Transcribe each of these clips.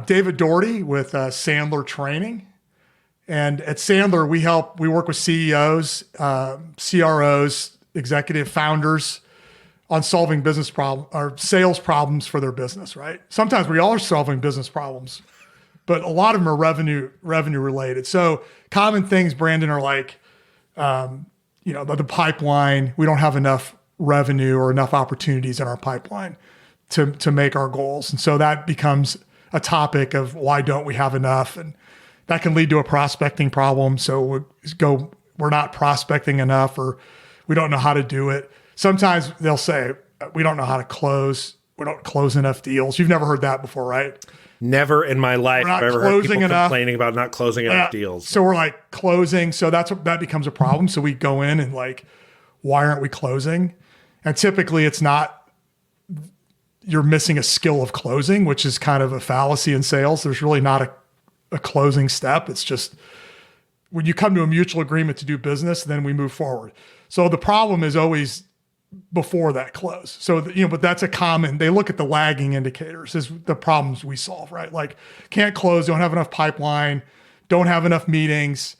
David Doherty with Sandler Training. And at Sandler, we work with CEOs, CROs, executive founders on solving business problems or sales problems for their business, right? Sometimes we all are solving business problems, but a lot of them are revenue related. So common things, Brandon, are like, the pipeline. We don't have enough revenue or enough opportunities in our pipeline to make our goals. And so that becomes a topic of why don't we have enough? And that can lead to a prospecting problem. So we're not prospecting enough, or we don't know how to do it. Sometimes they'll say, we don't know how to close. We don't close enough deals. You've never heard that before, right? Never in my life have I ever heard people complaining about not closing enough deals. So we're like closing. So that becomes a problem. So we go in and like, why aren't we closing? And typically it's not, you're missing a skill of closing, which is kind of a fallacy in sales. There's really not a closing step. It's just when you come to a mutual agreement to do business, then we move forward. So the problem is always before that close. So, but that's they look at the lagging indicators is the problems we solve, right? Like can't close, don't have enough pipeline, don't have enough meetings.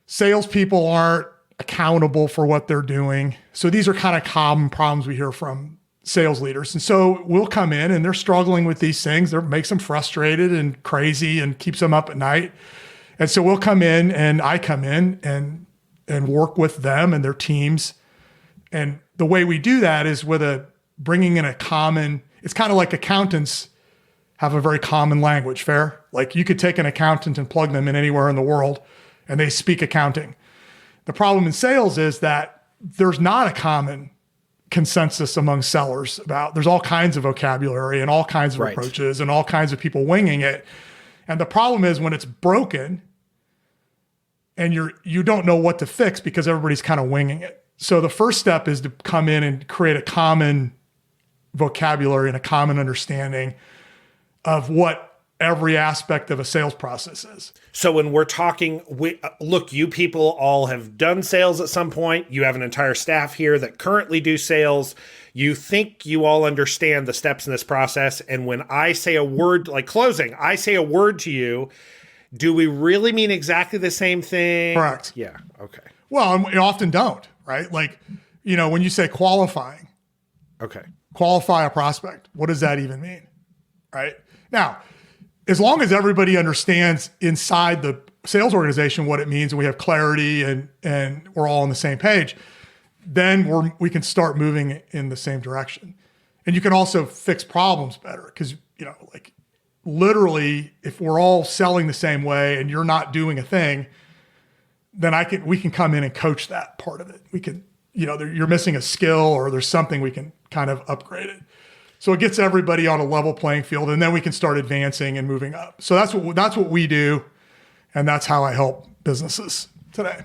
Salespeople aren't accountable for what they're doing. So these are kind of common problems we hear from sales leaders. And so we'll come in and they're struggling with these things. That makes them frustrated and crazy and keeps them up at night. And so we'll come in and I come in and work with them and their teams. And the way we do that is with bringing in it's kind of like accountants have a very common language, fair? Like you could take an accountant and plug them in anywhere in the world and they speak accounting. The problem in sales is that there's not a common consensus among sellers there's all kinds of vocabulary and all kinds of approaches and all kinds of people winging it. And the problem is when it's broken and you don't know what to fix because everybody's kind of winging it. So the first step is to come in and create a common vocabulary and a common understanding of what every aspect of a sales process is. So when we're talking, look, you people all have done sales at some point. You have an entire staff here that currently do sales. You think you all understand the steps in this process. And when I say a word like closing, I say a word to you, do we really mean exactly the same thing? Correct. Yeah. Okay. Well, and we often don't, right? Like, when you say qualifying, qualify a prospect, what does that even mean? Right? Now, as long as everybody understands inside the sales organization what it means and we have clarity and we're all on the same page, then we can start moving in the same direction. And you can also fix problems better because, like literally if we're all selling the same way and you're not doing a thing, then we can come in and coach that part of it. We can, you're missing a skill or there's something we can kind of upgrade it. So it gets everybody on a level playing field, and then we can start advancing and moving up. So that's what we do, and that's how I help businesses today.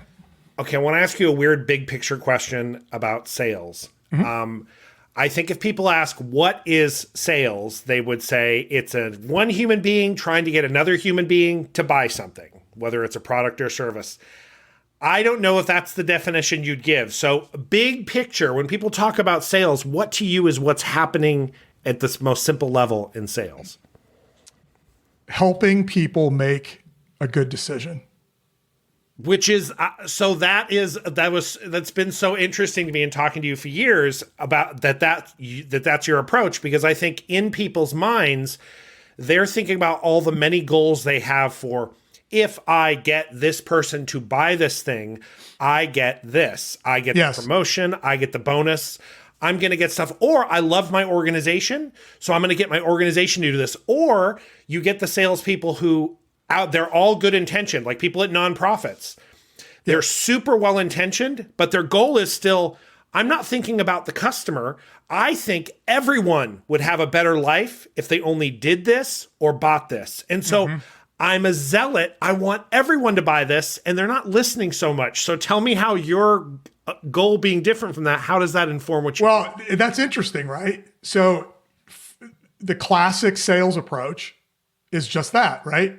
Okay, I want to ask you a weird big picture question about sales. Mm-hmm. I think if people ask what is sales, they would say it's one human being trying to get another human being to buy something, whether it's a product or service. I don't know if that's the definition you'd give. So big picture, when people talk about sales, what to you is what's happening at this most simple level in sales? Helping people make a good decision. Which is, that's been so interesting to me in talking to you for years about that's your approach, because I think in people's minds, they're thinking about all the many goals they have for, if I get this person to buy this thing, I get this. I get the promotion, I get the bonus, I'm going to get stuff. Or I love my organization, so I'm going to get my organization to do this. Or you get the salespeople who they're all good intentioned, like people at nonprofits. They're super well intentioned, but their goal is still, I'm not thinking about the customer. I think everyone would have a better life if they only did this or bought this. And so I'm a zealot. I want everyone to buy this, and they're not listening so much. So tell me how your goal being different from that, how does that inform what you do? Well, that's interesting, right? So the classic sales approach is just that, right?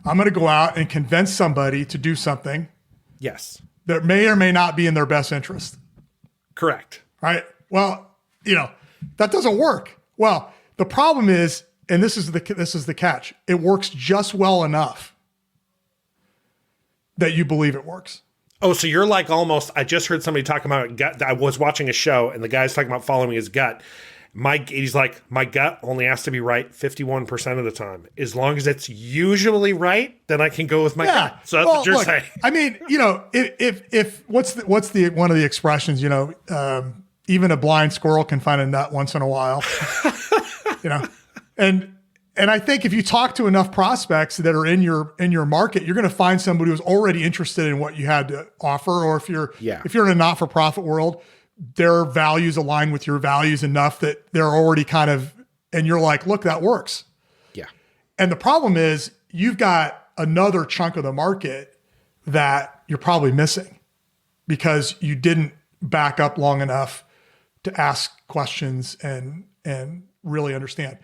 I'm going to go out and convince somebody to do something. Yes. That may or may not be in their best interest. Correct. Right? Well, that doesn't work. Well, the problem is and this is the catch. It works just well enough that you believe it works. Oh, so you're like almost, I just heard somebody talking about gut. I was watching a show and the guy's talking about following his gut. He's like, my gut only has to be right 51% of the time. As long as it's usually right, then I can go with my gut. So that's what you're saying. I mean, if what's the one of the expressions, even a blind squirrel can find a nut once in a while, and I think if you talk to enough prospects that are in your market, you're going to find somebody who's already interested in what you had to offer. Or if you're in a not-for-profit world, their values align with your values enough that they're already and you're like, look, that works. Yeah. And the problem is you've got another chunk of the market that you're probably missing because you didn't back up long enough to ask questions and really understand.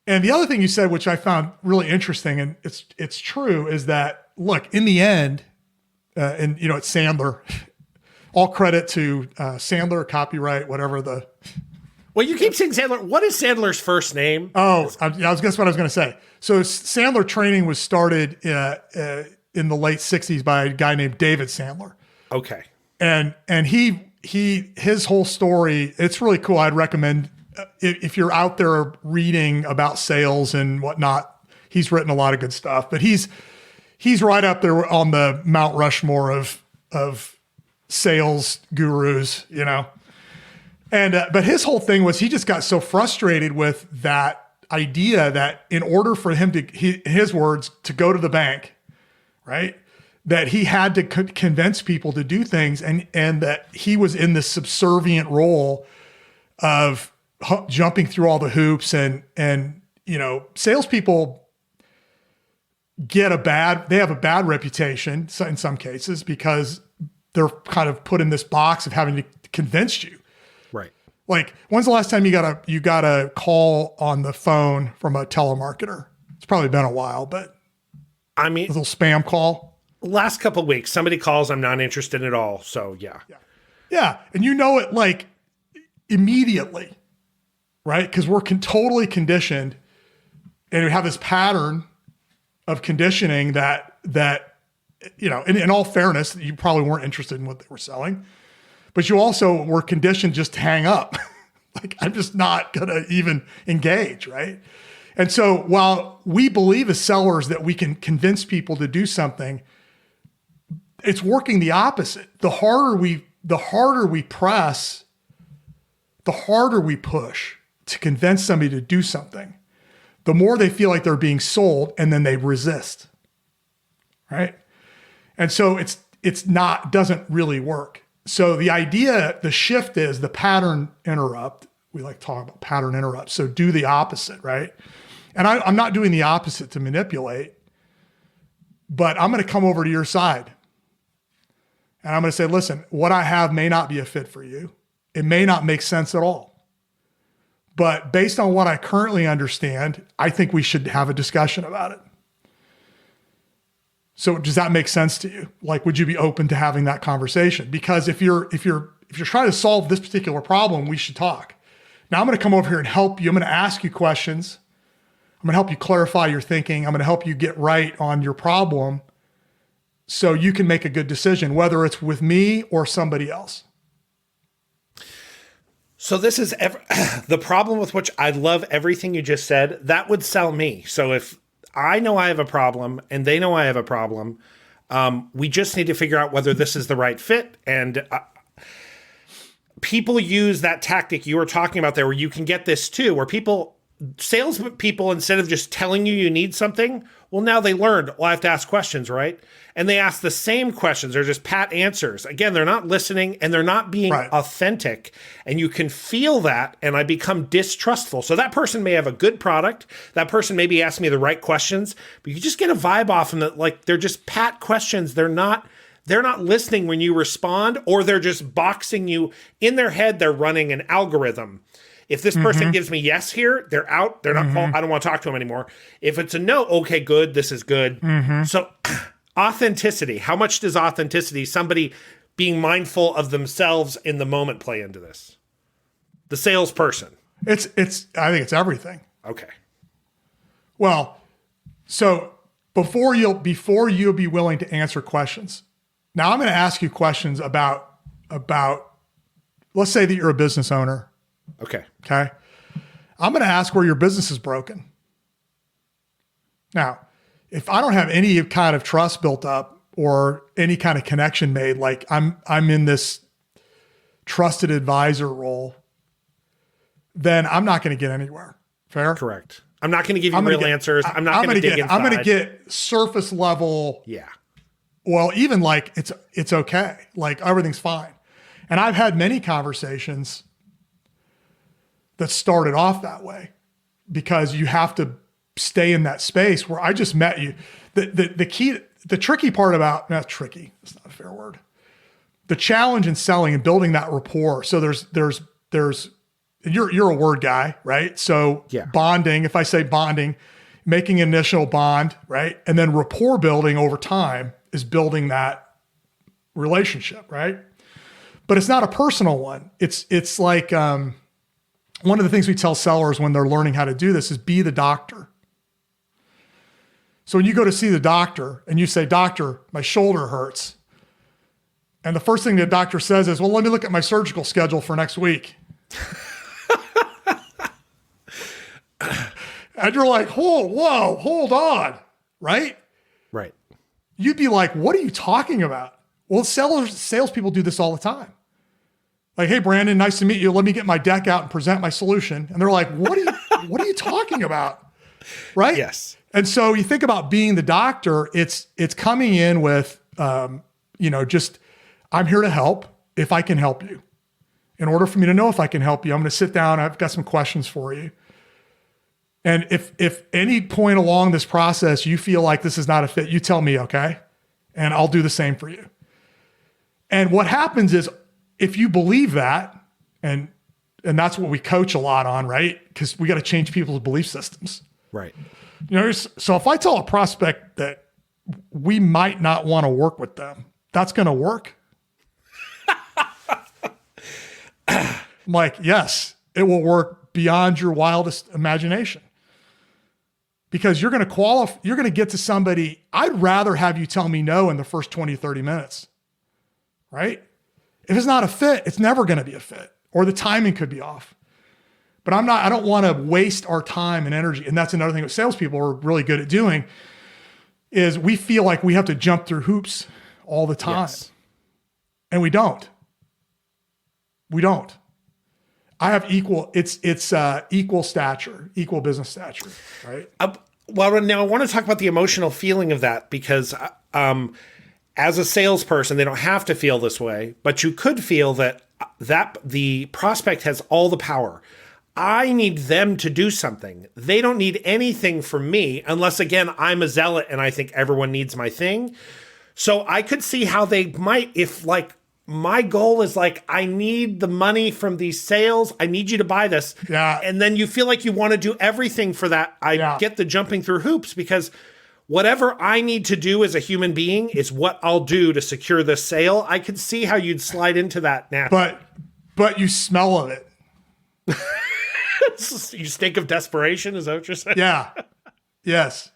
And the other thing you said, which I found really interesting, and it's true, is that, look, in the end, and it's Sandler, all credit to Sandler, copyright, whatever the... Well, you keep saying Sandler. What is Sandler's first name? Oh, guess what I was going to say. So Sandler Training was started in the late 60s by a guy named David Sandler. Okay. And his whole story, it's really cool. I'd recommend if you're out there reading about sales and whatnot, he's written a lot of good stuff, but he's right up there on the Mount Rushmore of sales gurus, And, but his whole thing was he just got so frustrated with that idea that in order for him to, his words, to go to the bank, right, that he had to convince people to do things, and that he was in this subservient role of jumping through all the hoops, and salespeople they have a bad reputation in some cases because they're kind of put in this box of having to convince you. Right. Like, when's the last time you got a call on the phone from a telemarketer? It's probably been a while, but I mean, a little spam call. Last couple of weeks, somebody calls, I'm not interested at all. So yeah. And it like immediately, right? Because we're totally conditioned, and we have this pattern of conditioning that in all fairness, you probably weren't interested in what they were selling, but you also were conditioned just to hang up. Like, I'm just not going to even engage, right? And so while we believe as sellers that we can convince people to do something, it's working the opposite. The harder we press, the harder we push to convince somebody to do something, the more they feel like they're being sold, and then they resist, right? And so doesn't really work. So the shift is the pattern interrupt. We like talking about pattern interrupt. So do the opposite, right? And I'm not doing the opposite to manipulate, but I'm going to come over to your side. And I'm going to say, listen, what I have may not be a fit for you. It may not make sense at all. But based on what I currently understand, I think we should have a discussion about it. So does that make sense to you? Like, would you be open to having that conversation? Because if you're trying to solve this particular problem, we should talk. Now I'm going to come over here and help you. I'm going to ask you questions. I'm going to help you clarify your thinking. I'm going to help you get right on your problem so you can make a good decision, whether it's with me or somebody else. So this is the problem with which I love everything you just said. That would sell me. So if I know I have a problem and they know I have a problem, we just need to figure out whether this is the right fit. And people use that tactic you were talking about there, where you can get this too, where salespeople, instead of just telling you need something, well, now they learned, well, I have to ask questions, right? And they ask the same questions. They're just pat answers. Again, they're not listening and they're not being authentic. And you can feel that, and I become distrustful. So that person may have a good product. That person maybe asked me the right questions, but you just get a vibe off them that, like, they're just pat questions. They're not listening when you respond, or they're just boxing you in their head. They're running an algorithm. If this person gives me yes here, they're out. They're not called. I don't want to talk to them anymore. If it's a no, okay, good. This is good. So authenticity. How much does authenticity, somebody being mindful of themselves in the moment, play into this? The salesperson. I think it's everything. Okay. Well, so before you'll be willing to answer questions. Now I'm going to ask you questions about, let's say that you're a business owner. Okay. Okay. I'm going to ask where your business is broken. Now, if I don't have any kind of trust built up or any kind of connection made, like I'm in this trusted advisor role, then I'm not going to get anywhere. Fair? Correct. I'm not going to give you real answers. I'm not going to dig inside. I'm going to get surface level. Yeah. Well, even like it's okay. Like everything's fine. And I've had many conversations that started off that way because you have to stay in that space where I just met you. The tricky part about, not tricky, it's not a fair word. The challenge in selling and building that rapport. So there's you're a word guy, right? So yeah. Bonding, if I say bonding, making an initial bond, right? And then rapport building over time is building that relationship, right? But it's not a personal one. It's like one of the things we tell sellers when they're learning how to do this is be the doctor. So when you go to see the doctor and you say, "Doctor, my shoulder hurts." And the first thing the doctor says is, "Well, let me look at my surgical schedule for next week." And you're like, whoa, hold on, right? Right. You'd be like, what are you talking about? Well, salespeople do this all the time. Like, "Hey, Brandon, nice to meet you. Let me get my deck out and present my solution." And they're like, what are you talking about? Right? Yes. And so you think about being the doctor, it's coming in with, just, I'm here to help if I can help you. In order for me to know if I can help you, I'm going to sit down. I've got some questions for you. And if any point along this process, you feel like this is not a fit, you tell me, okay? And I'll do the same for you. And what happens is if you believe that, and that's what we coach a lot on, right? Because we got to change people's belief systems. Right. So if I tell a prospect that we might not want to work with them, that's going to work. I'm like, yes, it will work beyond your wildest imagination. Because you're going to get to somebody, I'd rather have you tell me no in the first 20, 30 minutes, right? If it's not a fit, it's never going to be a fit, or the timing could be off. But I don't want to waste our time and energy. And that's another thing that salespeople are really good at doing is we feel like we have to jump through hoops all the time. Yes. And we don't. I have equal stature, equal business stature, right? Well, now I want to talk about the emotional feeling of that because as a salesperson, they don't have to feel this way, but you could feel that the prospect has all the power. I need them to do something. They don't need anything from me unless, again, I'm a zealot and I think everyone needs my thing. So I could see how they might, if like, my goal is like, I need the money from these sales. I need you to buy this. Yeah. And then you feel like you want to do everything for that. I get the jumping through hoops because whatever I need to do as a human being is what I'll do to secure this sale. I could see how you'd slide into that naturally. But you smell of it. You stink of desperation. Is that what you're saying? Yeah. Yes.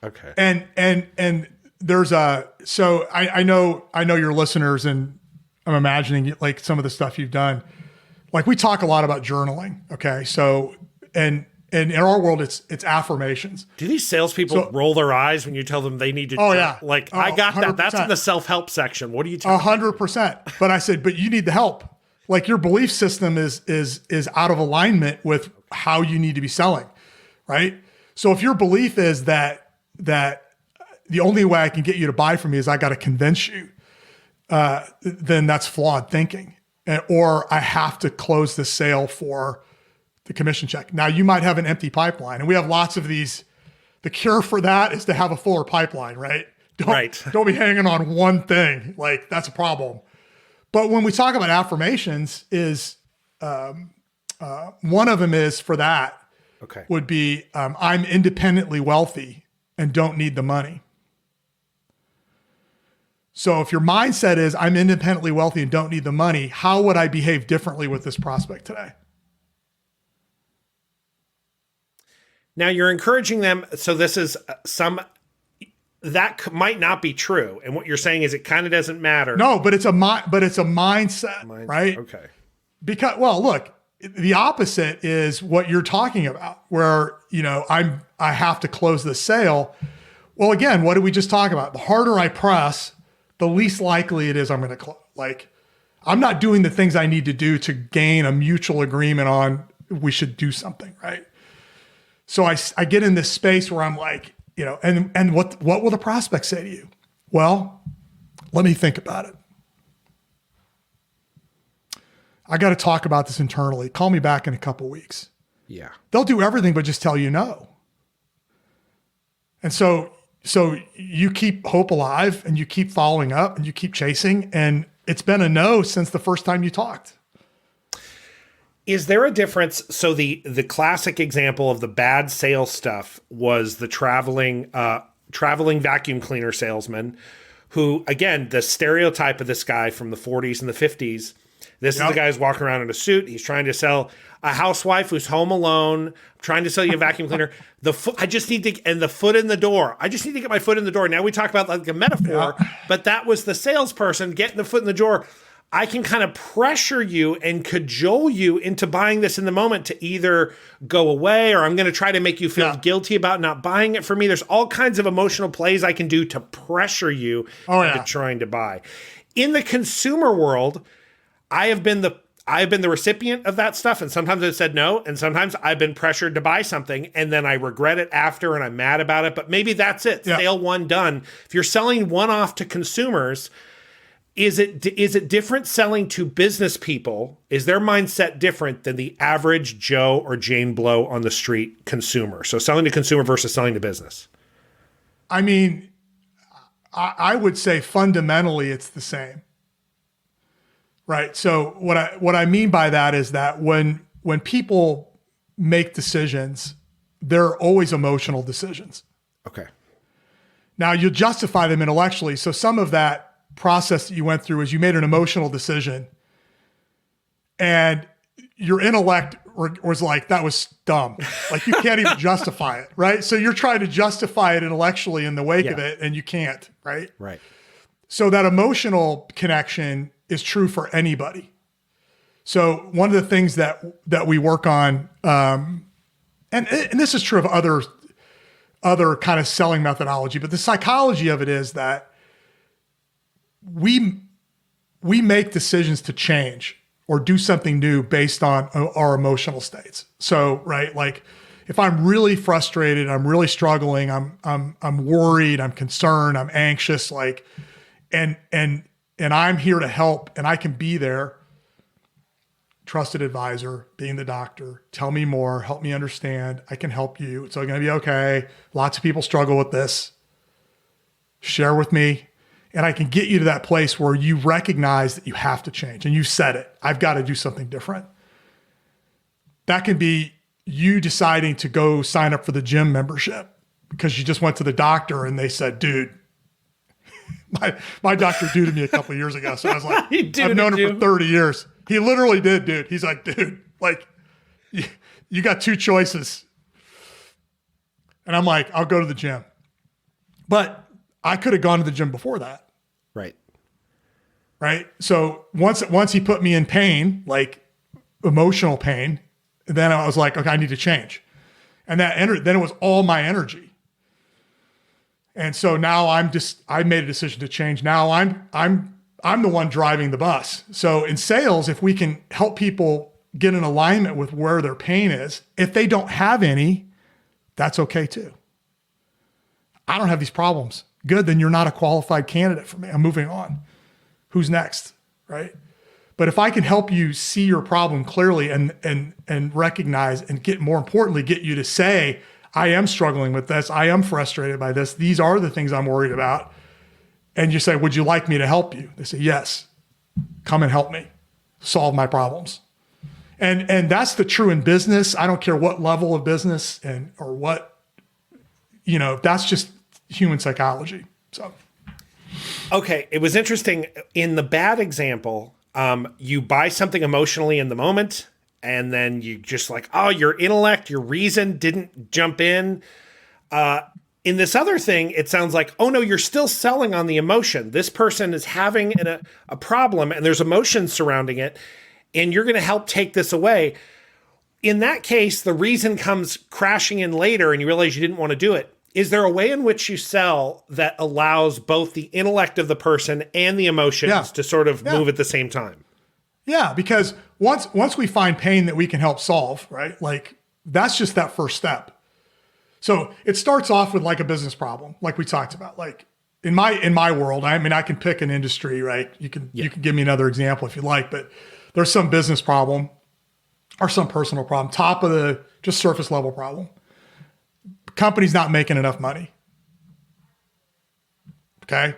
Okay. And there's so I know your listeners, and I'm imagining like some of the stuff you've done. Like we talk a lot about journaling. Okay. So, and in our world, it's affirmations. Do these salespeople roll their eyes when you tell them they need to? Oh yeah. Like I got 100%. That. That's in the self-help section. What are you talking 100%. But I said, but you need the help. Like your belief system is out of alignment with how you need to be selling. Right. So if your belief is that the only way I can get you to buy from me is I got to convince you, then that's flawed thinking. Or I have to close the sale for the commission check. Now you might have an empty pipeline, and we have lots of these. The cure for that is to have a fuller pipeline, right? Don't be hanging on one thing. Like that's a problem. But when we talk about affirmations is, one of them is for that would be, I'm independently wealthy and don't need the money. So if your mindset is I'm independently wealthy and don't need the money, how would I behave differently with this prospect today? Now you're encouraging them. So this is might not be true. And what you're saying is it kind of doesn't matter. No, but it's a mindset, right? Okay. Because, well, look, the opposite is what you're talking about, where, I have to close the sale. Well, again, what did we just talk about? The harder I press, the least likely it is I'm going to close. Like, I'm not doing the things I need to do to gain a mutual agreement on we should do something, right? So I get in this space where I'm like, and what will the prospect say to you? Well, let me think about it. I got to talk about this internally. Call me back in a couple weeks. Yeah. They'll do everything but just tell you no. And so you keep hope alive and you keep following up and you keep chasing, and it's been a no since the first time you talked. Is there a difference? So the classic example of the bad sales stuff was the traveling vacuum cleaner salesman who, again, the stereotype of this guy from the 40s and the 50s. This is the guy who's walking around in a suit. He's trying to sell a housewife who's home alone. I'm trying to sell you a vacuum cleaner. I just need to, and the foot in the door. I just need to get my foot in the door. Now we talk about like a metaphor, but that was the salesperson getting the foot in the door. I can kind of pressure you and cajole you into buying this in the moment to either go away, or I'm going to try to make you feel guilty about not buying it for me. There's all kinds of emotional plays I can do to pressure you into trying to buy. In the consumer world, I have been the recipient of that stuff, and sometimes I've said no, and sometimes I've been pressured to buy something, and then I regret it after, and I'm mad about it. But maybe that's it. Yeah. Sale one, done. If you're selling one-off to consumers, is it different selling to business people? Is their mindset different than the average Joe or Jane Blow on the street consumer? So selling to consumer versus selling to business. I mean, I would say fundamentally it's the same. Right. So what I mean by that is that when people make decisions, they're always emotional decisions. Okay. Now you justify them intellectually. So some of that process that you went through is you made an emotional decision, and your intellect was like, that was dumb. Like you can't even justify it. Right. So you're trying to justify it intellectually in the wake of it, and you can't. Right. Right. So that emotional connection is true for anybody. So one of the things that we work on, and this is true of other kind of selling methodology, but the psychology of it is that we make decisions to change or do something new based on our emotional states. So, right, like if I'm really frustrated, I'm really struggling, I'm worried, I'm concerned, I'm anxious, like, and I'm here to help, and I can be there. Trusted advisor, being the doctor, tell me more, help me understand. I can help you. It's all going to be okay. Lots of people struggle with this. Share with me. And I can get you to that place where you recognize that you have to change. And you said it. I've got to do something different. That can be you deciding to go sign up for the gym membership because you just went to the doctor and they said, dude, my doctor did me a couple of years ago. So I was like, I've known him for 30 years. He literally did, dude. He's like, dude, like you got two choices. And I'm like, I'll go to the gym. But I could have gone to the gym before that. Right. Right. So once he put me in pain, like emotional pain, then I was like, okay, I need to change. And then it was all my energy. And so now I made a decision to change. Now I'm the one driving the bus. So in sales, if we can help people get in alignment with where their pain is, if they don't have any, that's okay too. I don't have these problems. Good, then you're not a qualified candidate for me. I'm moving on. Who's next, right? But if I can help you see your problem clearly and recognize and more importantly, get you to say, I am struggling with this. I am frustrated by this. These are the things I'm worried about. And you say, would you like me to help you? They say, yes, come and help me solve my problems. And that's the true in business. I don't care what level of business or what, that's just human psychology. So. Okay. It was interesting in the bad example. You buy something emotionally in the moment and then you just like, oh, your intellect, your reason didn't jump in. In this other thing, it sounds like, oh no, you're still selling on the emotion. This person is having a problem and there's emotion surrounding it, and you're going to help take this away. In that case, the reason comes crashing in later and you realize you didn't want to do it. Is there a way in which you sell that allows both the intellect of the person and the emotions to sort of move at the same time? Yeah, because once we find pain that we can help solve, right? Like that's just that first step. So it starts off with like a business problem, like we talked about. Like in my world, I mean, I can pick an industry, right? You can give me another example if you like, but there's some business problem or some personal problem, top of the just surface level problem. Company's not making enough money. Okay.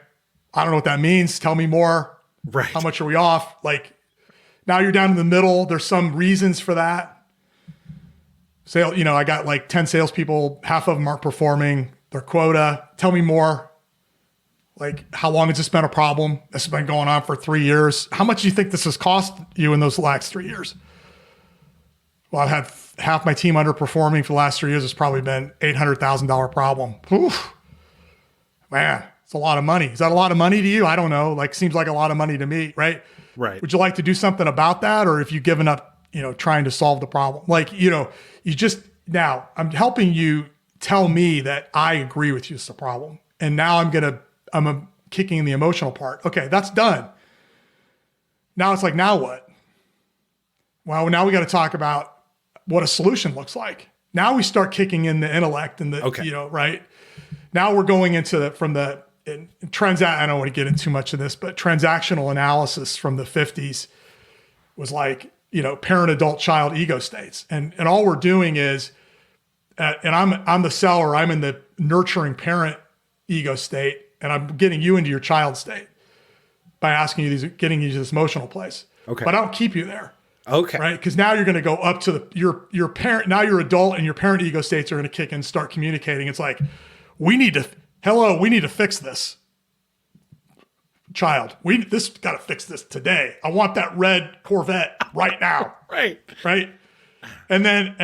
I don't know what that means. Tell me more. Right. How much are we off? Like now you're down in the middle. There's some reasons for that. I got like 10 salespeople, half of them aren't performing their quota. Tell me more. Like, how long has this been a problem? This has been going on for 3 years. How much do you think this has cost you in those last 3 years? Well, I've had half my team underperforming for the last 3 years. It's probably been $800,000 problem. Oof. Man, it's a lot of money. Is that a lot of money to you? I don't know. Like, seems like a lot of money to me, right? Right. Would you like to do something about that? Or if you've given up, trying to solve the problem? Like, now I'm helping you tell me that I agree with you it's a problem. And now I'm kicking in the emotional part. Okay, that's done. Now it's like, now what? Well, now we got to talk about what a solution looks like. Now we start kicking in the intellect and right? Now we're going into I don't want to get into too much of this, but transactional analysis from the 50s was like, parent, adult, child ego states. And all we're doing is, and I'm the seller, I'm in the nurturing parent ego state, and I'm getting you into your child state by asking you getting you to this emotional place. Okay. But I don't keep you there. Okay. Right? Because now you're going to go up to your parent, now your adult and your parent ego states are going to kick in and start communicating. It's like, we need to fix this. Child, this got to fix this today. I want that red Corvette right now. Right. And then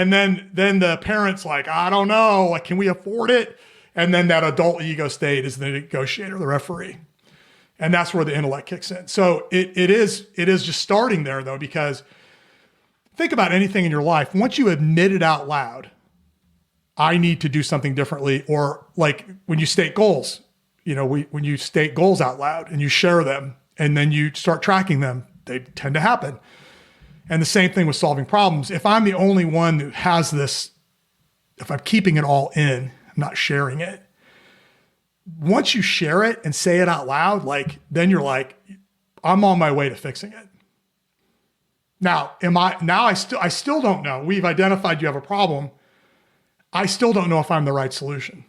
the parent's like, I don't know, like, can we afford it? And then that adult ego state is the negotiator, the referee. And that's where the intellect kicks in. So it is just starting there though, because think about anything in your life. Once you admit it out loud, I need to do something differently. Or like when you state goals, when you state goals out loud and you share them and then you start tracking them, they tend to happen. And the same thing with solving problems. If I'm the only one who has this, if I'm keeping it all in, I'm not sharing it. Once you share it and say it out loud, then you're like, I'm on my way to fixing it. Now, I still don't know. We've identified you have a problem. I still don't know if I'm the right solution.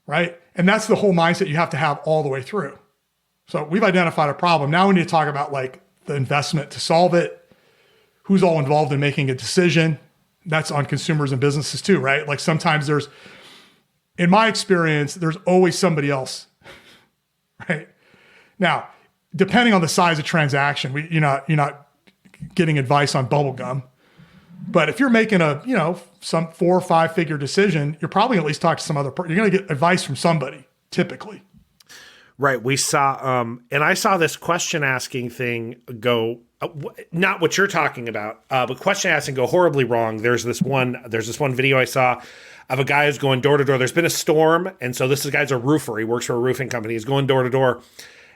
Right? And that's the whole mindset you have to have all the way through. So we've identified a problem. Now we need to talk about like the investment to solve it. Who's all involved in making a decision? That's on consumers and businesses too, right? Like sometimes in my experience, there's always somebody else, right? Now, depending on the size of transaction, you're not getting advice on bubble gum. But if you're making some 4 or 5 figure decision, you're probably at least talk to some other person. You're going to get advice from somebody, typically. Right. We saw, and I saw this question asking thing go, not what you're talking about, but question asking go horribly wrong. There's this one video I saw of a guy who's going door to door. There's been a storm. And so this guy's a roofer. He works for a roofing company. He's going door to door.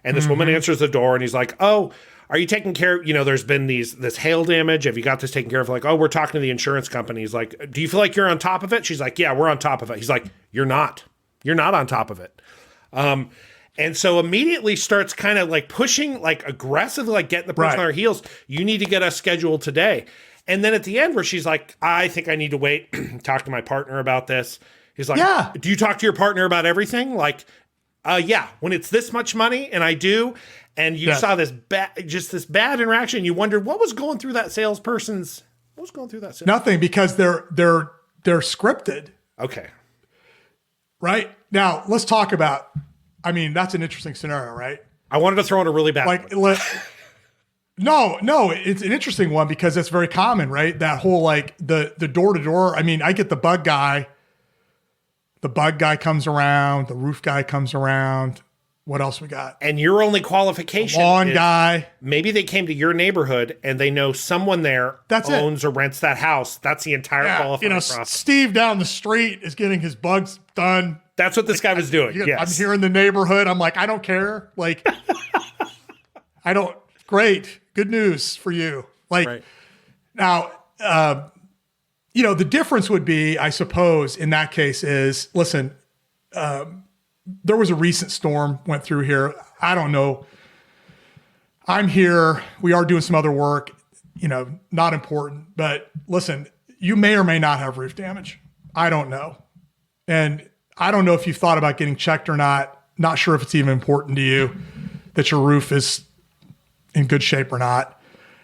And this woman answers the door and he's like, oh, are you taking care of, there's been this hail damage. Have you got this taken care of? Like, oh, we're talking to the insurance company. He's like, do you feel like you're on top of it? She's like, yeah, we're on top of it. He's like, you're not on top of it. And so immediately starts kind of like pushing, like aggressively, like getting the person on her heels. You need to get us scheduled today. And then at the end where she's like, I think I need to wait, talk to my partner about this. He's like, yeah. Do you talk to your partner about everything? Like, yeah, when it's this much money, and I do. And you saw this bad interaction. You wondered what was going through that salesperson's. Nothing, because they're scripted. Okay. Right now, let's talk about. I mean, that's an interesting scenario, right? I wanted to throw in a really bad one. No, it's an interesting one because it's very common, right? That whole like the door to door. I mean, I get the bug guy. The bug guy comes around. The roof guy comes around. What else we got? And your only qualification lawn guy. Maybe they came to your neighborhood and they know someone there owns or rents that house. That's the entire qualifying process. Steve down the street is getting his bugs done. That's what this guy was doing. Yes. I'm here in the neighborhood. I'm like, I don't care. Like, great. Good news for you. Like now, the difference would be, I suppose, in that case is, listen, there was a recent storm went through here. I don't know. I'm here. We are doing some other work, not important, but listen, you may or may not have roof damage. I don't know. And I don't know if you've thought about getting checked or not. Not sure if it's even important to you that your roof is in good shape or not.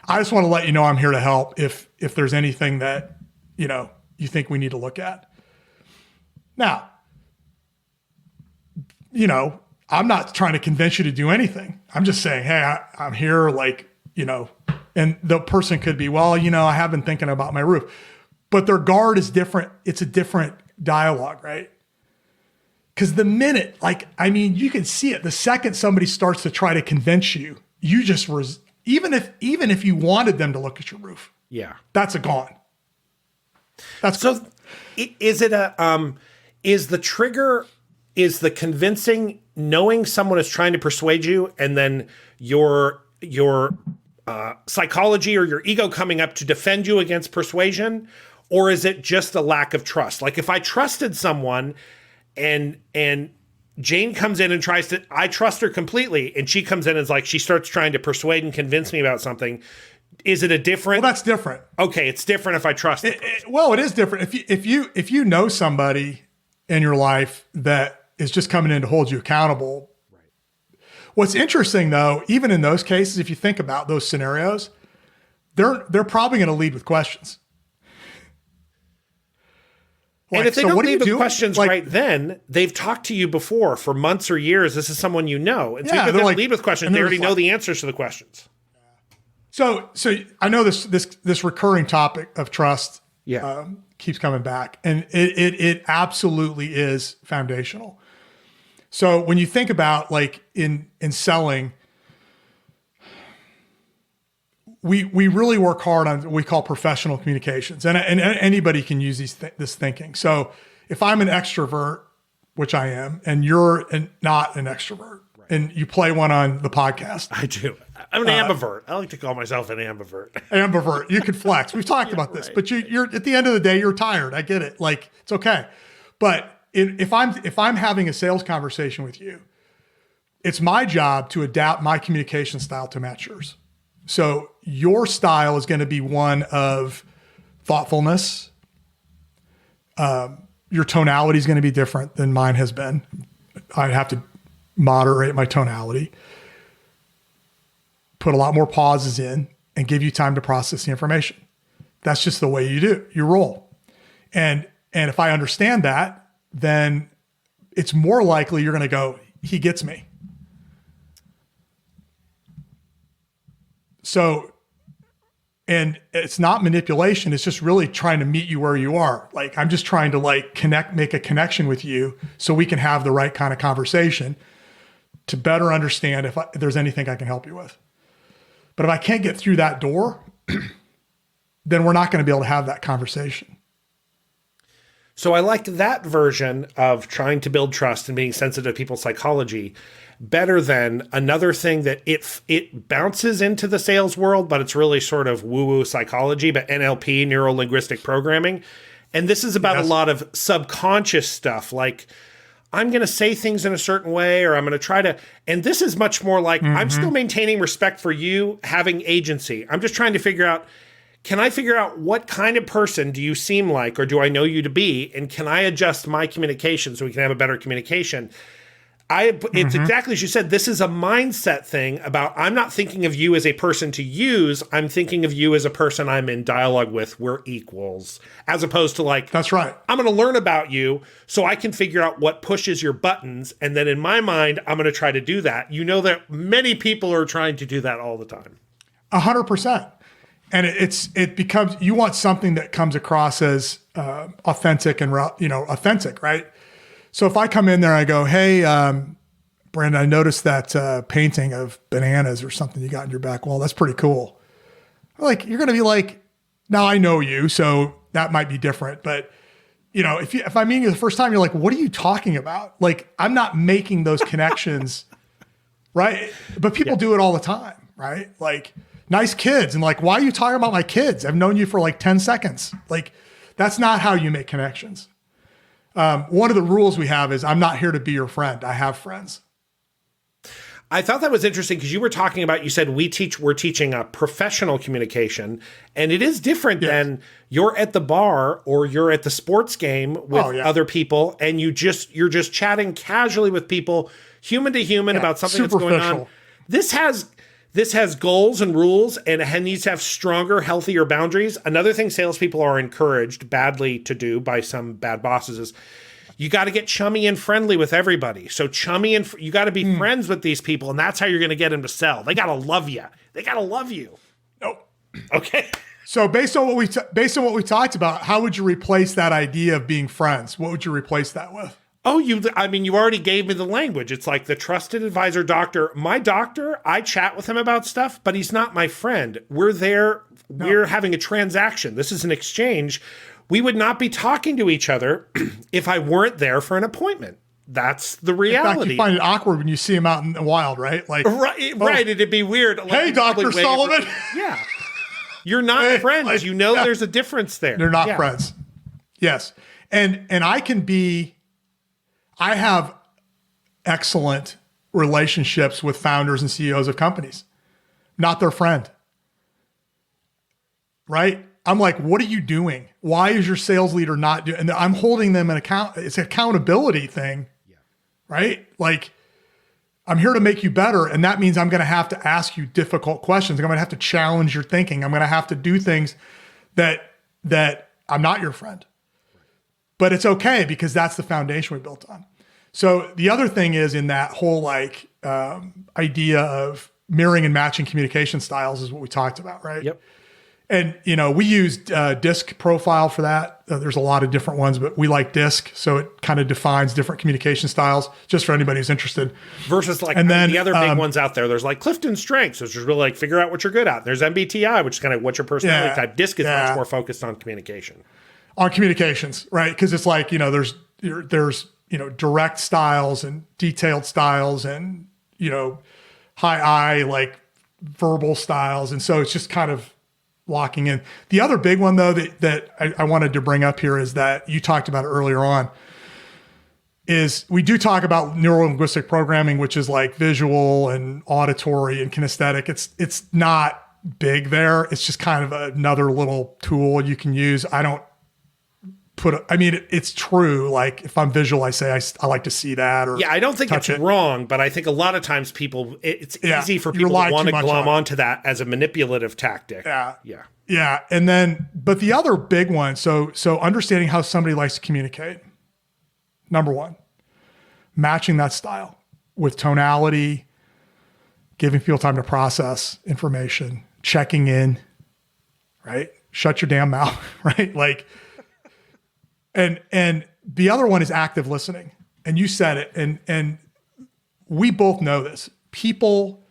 I just want to let you know I'm here to help if there's anything that, you think we need to look at. Now, I'm not trying to convince you to do anything. I'm just saying, hey, I'm here, and the person could be, well, I have been thinking about my roof, but their guard is different. It's a different dialogue, right? Because the minute, you can see it. The second somebody starts to try to convince you, you just even if you wanted them to look at your roof, that's a gone. That's so. Is it is the trigger? Is the convincing knowing someone is trying to persuade you, and then your psychology or your ego coming up to defend you against persuasion, or is it just a lack of trust? Like if I trusted someone, and Jane comes in and I trust her completely, and she comes in and is like, she starts trying to persuade and convince me about something. Is it a different? Well, that's different. Okay, it's different if I trust. It is different if you know somebody in your life that is just coming in to hold you accountable. Right. What's interesting though, even in those cases, if you think about those scenarios, they're probably going to lead with questions. And if they don't lead with questions right then, they've talked to you before for months or years. This is someone you know. And so if they lead with questions, they already know the answers to the questions. So I know this recurring topic of trust keeps coming back, and it absolutely is foundational. So when you think about in selling, we really work hard on what we call professional communications, and anybody can use this thinking. So if I'm an extrovert, which I am, and you're not an extrovert, and you play one on the podcast. I do. I'm an ambivert. I like to call myself an ambivert. Ambivert. You can flex. We've talked about this, but you're at the end of the day, you're tired. I get it. It's okay. But if I'm having a sales conversation with you, it's my job to adapt my communication style to match yours. So your style is going to be one of thoughtfulness. Your tonality is going to be different than mine has been. I'd have to moderate my tonality, put a lot more pauses in, and give you time to process the information. That's just the way you roll. And if I understand that, then it's more likely you're going to go, he gets me. So, and it's not manipulation. It's just really trying to meet you where you are. I'm just trying to make a connection with you so we can have the right kind of conversation to better understand if there's anything I can help you with. But if I can't get through that door, then we're not going to be able to have that conversation. So I liked that version of trying to build trust and being sensitive to people's psychology better than another thing that it bounces into the sales world, but it's really sort of woo-woo psychology, but NLP, neuro-linguistic programming. And this is about a lot of subconscious stuff, like I'm going to say things in a certain way, or I'm going to try to, and this is much more like I'm still maintaining respect for you having agency. I'm just trying to figure out, can I figure out what kind of person do you seem like, or do I know you to be? And can I adjust my communication so we can have a better communication? It's exactly as you said. This is a mindset thing about I'm not thinking of you as a person to use. I'm thinking of you as a person I'm in dialogue with. We're equals, as opposed to that's right. I'm going to learn about you so I can figure out what pushes your buttons. And then in my mind, I'm going to try to do that. You know that many people are trying to do that all the time. 100%. And it becomes, you want something that comes across as authentic and, authentic, right? So if I come in there, I go, hey, Brandon, I noticed that painting of bananas or something you got in your back wall. That's pretty cool. Like, you're going to be like, now I know you, so that might be different. But, if I'm meeting you the first time, you're like, what are you talking about? Like, I'm not making those connections, right? But people do it all the time, right? Like, nice kids. And like, why are you talking about my kids? I've known you for like 10 seconds. Like, that's not how you make connections. One of the rules we have is I'm not here to be your friend. I have friends. I thought that was interesting because you were talking about, you said we're teaching a professional communication, and it is different than you're at the bar or you're at the sports game with other people and you're just chatting casually with people, human to human, about something that's going on. This has goals and rules, and it needs to have stronger, healthier boundaries. Another thing salespeople are encouraged badly to do by some bad bosses is you got to get chummy and friendly with everybody. So chummy and you got to be friends with these people, and that's how you're going to get them to sell. They got to love you. They got to love you. Nope. Okay. So based on what we talked about, how would you replace that idea of being friends? What would you replace that with? Oh, you already gave me the language. It's like the trusted advisor doctor. My doctor, I chat with him about stuff, but he's not my friend. We're there. No. We're having a transaction. This is an exchange. We would not be talking to each other if I weren't there for an appointment. That's the reality. In fact, you find it awkward when you see him out in the wild, right? Like, right. It'd be weird. Hey, Dr. Sullivan. Yeah. You're not friends. There's a difference there. They're not friends. Yes. And I have excellent relationships with founders and CEOs of companies, not their friend. Right? I'm like, what are you doing? Why is your sales leader not doing? And I'm holding them in account. It's an accountability thing, right? Like, I'm here to make you better. And that means I'm going to have to ask you difficult questions. I'm going to have to challenge your thinking. I'm going to have to do things that I'm not your friend. But it's okay because that's the foundation we built on. So the other thing is in that whole idea of mirroring and matching communication styles is what we talked about, right? Yep. And, we used DISC profile for that. There's a lot of different ones, but we like DISC. So it kind of defines different communication styles just for anybody who's interested. Versus the other big ones out there. There's like Clifton Strengths, which is really like figure out what you're good at. There's MBTI, which is kind of what's your personality type. DISC is much more focused on communication. On communications, right? Because it's like, there's direct styles and detailed styles and, high I, like verbal styles. And so it's just kind of locking in. The other big one though, that I wanted to bring up here is that you talked about earlier on is we do talk about neuro-linguistic programming, which is like visual and auditory and kinesthetic. It's not big there. It's just kind of another little tool you can use. It's true. Like if I'm visual, I say I like to see that. Or I don't think it's wrong, but I think a lot of times it's easy for people to want to glom onto that as a manipulative tactic. Yeah. And then, but the other big one, so understanding how somebody likes to communicate. Number one, matching that style with tonality, giving people time to process information, checking in, right? Shut your damn mouth, right? Like, and the other one is active listening. And you said it, and we both know this. People,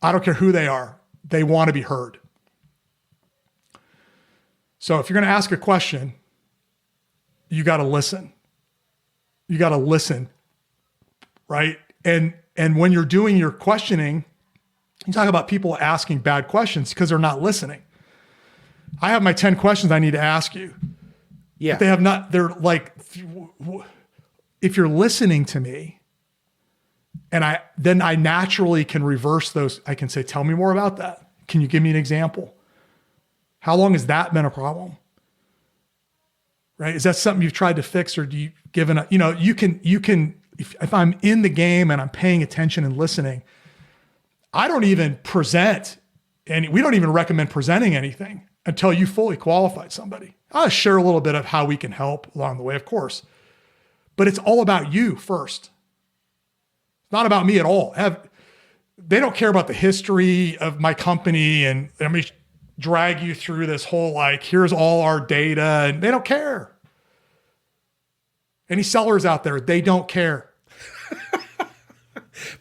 I don't care who they are, they want to be heard. So if you're going to ask a question, you got to listen. You got to listen, right? And when you're doing your questioning, you talk about people asking bad questions because they're not listening. I have my 10 questions I need to ask you. Yeah. But they have not, they're like, if you're listening to me and then I naturally can reverse those. I can say, tell me more about that. Can you give me an example? How long has that been a problem? Right? Is that something you've tried to fix, or do you given up? You can, if I'm in the game and I'm paying attention and listening, I don't even present, and we don't even recommend presenting anything until you fully qualified somebody. I'll share a little bit of how we can help along the way, of course, but it's all about you first. It's not about me at all. they don't care about the history of my company. And let me drag you through this whole, like, here's all our data, and they don't care. Any sellers out there, they don't care.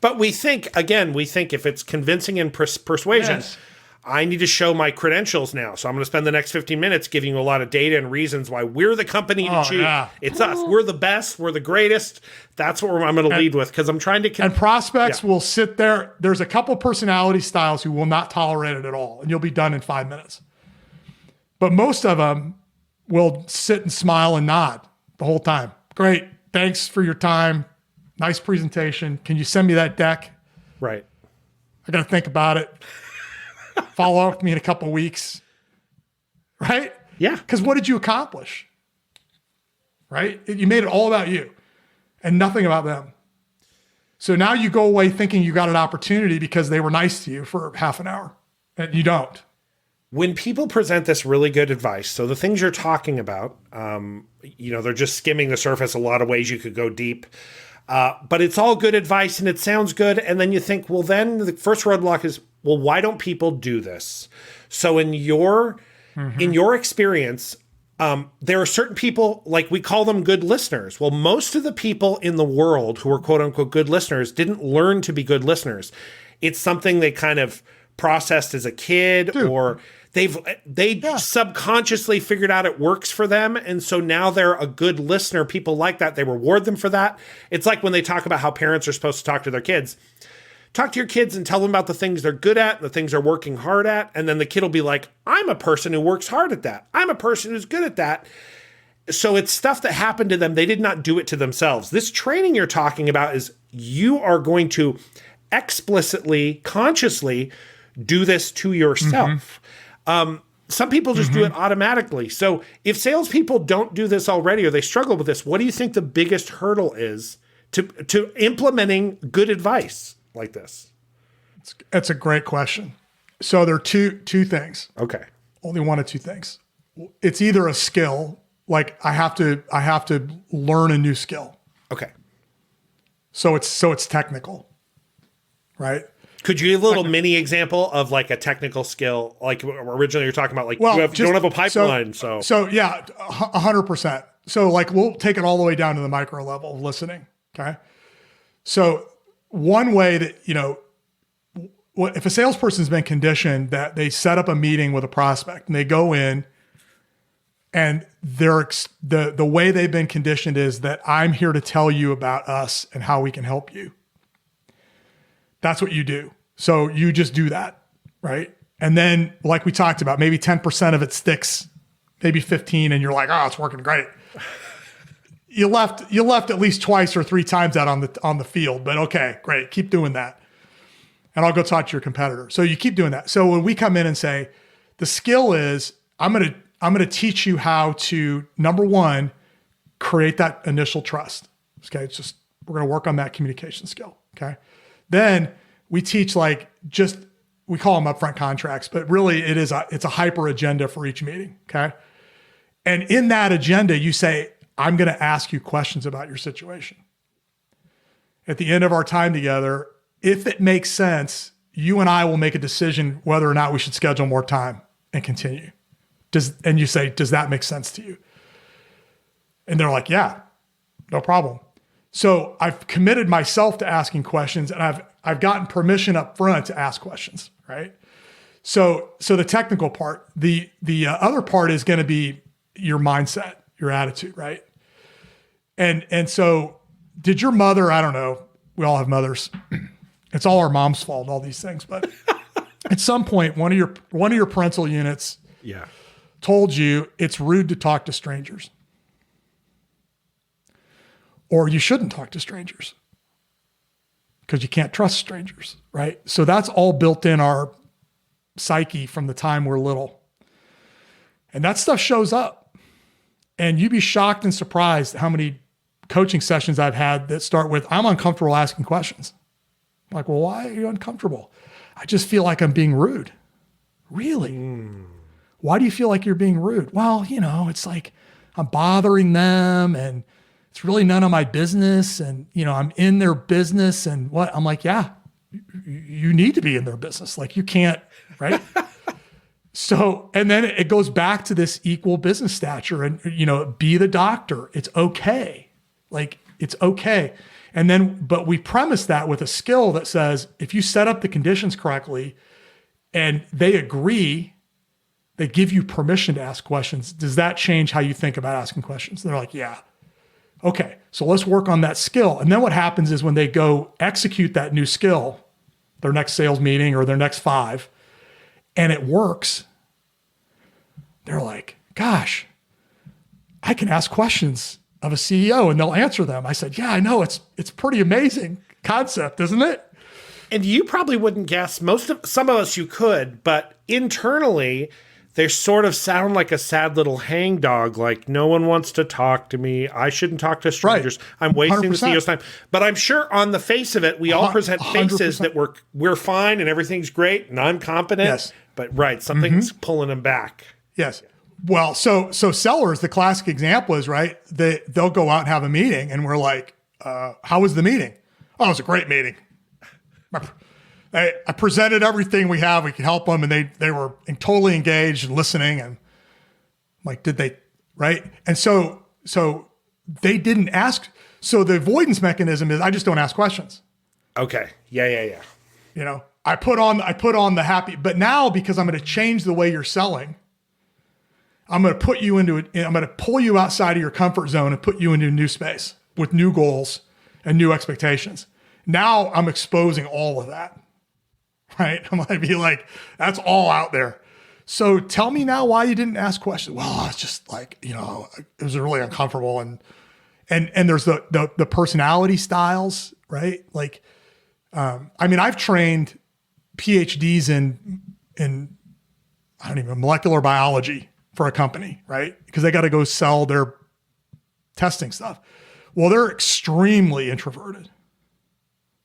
But we think if it's convincing and persuasion, Yes. I need to show my credentials now. So I'm going to spend the next 15 minutes giving you a lot of data and reasons why we're the company to choose. Yeah. It's us. We're the best. We're the greatest. That's what I'm going to lead with, because I'm trying to... And prospects will sit there. There's a couple personality styles who will not tolerate it at all, and you'll be done in 5 minutes. But most of them will sit and smile and nod the whole time. Great. Thanks for your time. Nice presentation. Can you send me that deck? Right. I got to think about it. Follow up with me in a couple of weeks. Right? Yeah. Because what did you accomplish? Right? You made it all about you and nothing about them. So now you go away thinking you got an opportunity because they were nice to you for half an hour, and you don't. When people present this really good advice, so the things you're talking about, they're just skimming the surface. A lot of ways you could go deep. But it's all good advice and it sounds good. And then you think, well, then the first roadblock is, well, why don't people do this? So in your experience, there are certain people, like we call them good listeners. Well, most of the people in the world who are quote unquote good listeners didn't learn to be good listeners. It's something they kind of processed as a kid, or they subconsciously figured out it works for them. And so now they're a good listener. People like that. They reward them for that. It's like when they talk about how parents are supposed to talk to their kids. Talk to your kids and tell them about the things they're good at, the things they're working hard at. And then the kid will be like, I'm a person who works hard at that. I'm a person who's good at that. So it's stuff that happened to them. They did not do it to themselves. This training you're talking about is you are going to explicitly, consciously do this to yourself. Some people just do it automatically. So if salespeople don't do this already, or they struggle with this, what do you think the biggest hurdle is to implementing good advice like this? That's a great question. So there are two things. Okay. Only one of two things. It's either a skill, like I have to learn a new skill. Okay. So it's technical, right? Could you give a little mini example of like a technical skill? Like originally you're talking about, like, you don't have a pipeline. So yeah, 100%. So like, we'll take it all the way down to the micro level of listening. Okay. So one way that, if a salesperson's been conditioned that they set up a meeting with a prospect and they go in, and the way they've been conditioned is that I'm here to tell you about us and how we can help you. That's what you do. So you just do that, right? And then, like we talked about, maybe 10% of it sticks, maybe 15, and you're like, oh, it's working great. You left at least twice or three times out on the field, but okay, great, keep doing that. And I'll go talk to your competitor. So you keep doing that. So when we come in and say, the skill is, I'm gonna teach you how to, number one, create that initial trust. Okay, we're gonna work on that communication skill. Okay. Then we teach we call them upfront contracts, but really it's a hyper agenda for each meeting. Okay. And in that agenda, you say, I'm going to ask you questions about your situation. At the end of our time together, if it makes sense, you and I will make a decision whether or not we should schedule more time and continue. And you say, does that make sense to you? And they're like, yeah, no problem. So I've committed myself to asking questions, and I've gotten permission up front to ask questions, right? So the technical part, the other part is going to be your mindset, your attitude, right? And so did your mother, I don't know, we all have mothers. It's all our mom's fault, all these things, but at some point, one of your parental units told you it's rude to talk to strangers. Or you shouldn't talk to strangers because you can't trust strangers, right? So that's all built in our psyche from the time we're little. And that stuff shows up. And you'd be shocked and surprised how many coaching sessions I've had that start with, I'm uncomfortable asking questions. I'm like, well, why are you uncomfortable? I just feel like I'm being rude. Really? Why do you feel like you're being rude? Well, it's like I'm bothering them, and it's really none of my business. And, I'm in their business, and what? I'm like, yeah, you need to be in their business. Like you can't, right? So, and then it goes back to this equal business stature and, be the doctor. It's okay. Like it's okay. And then, but we premise that with a skill that says, if you set up the conditions correctly and they agree, they give you permission to ask questions. Does that change how you think about asking questions? They're like, yeah. Okay. So let's work on that skill. And then what happens is when they go execute that new skill, their next sales meeting or their next 5, and it works, they're like, gosh, I can ask questions of a CEO and they'll answer them. I said, yeah, I know. It's pretty amazing concept, isn't it? And you probably wouldn't guess, some of us you could, but internally, they sort of sound like a sad little hangdog, like no one wants to talk to me. I shouldn't talk to strangers. Right. I'm wasting 100%. The CEO's time. But I'm sure on the face of it, we all present faces 100%. That we're fine and everything's great and I'm competent. Yes. But something's pulling them back. Yes. Well, so sellers, the classic example is, right, they'll go out and have a meeting and we're like, how was the meeting? Oh, it was a great meeting. I presented everything we have. We could help them. And they were totally engaged and listening. And I'm like, did they, right? And so they didn't ask. So the avoidance mechanism is I just don't ask questions. Okay. Yeah. I put on the happy, but now because I'm going to change the way you're selling, I'm going to put you into it. I'm going to pull you outside of your comfort zone and put you into a new space with new goals and new expectations. Now I'm exposing all of that, right? I'm going to be like, that's all out there. So tell me now why you didn't ask questions. Well, it's just like, it was really uncomfortable. And there's the personality styles, right? Like, I've trained PhDs in I don't even molecular biology for a company, right? Because they got to go sell their testing stuff. Well, they're extremely introverted.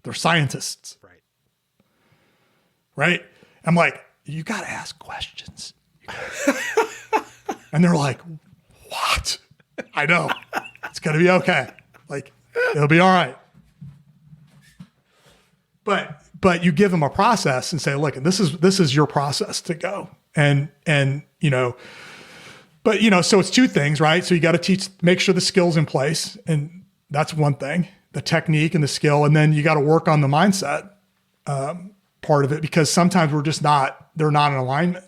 They're scientists. Right? I'm like, you got to ask questions. And they're like, what? I know. It's going to be okay. Like, it'll be all right. But you give them a process and say, look, this is your process to go. And so it's 2 things, right? So you got to make sure the skill's in place. And that's one thing, the technique and the skill. And then you got to work on the mindset part of it because sometimes they're not in alignment.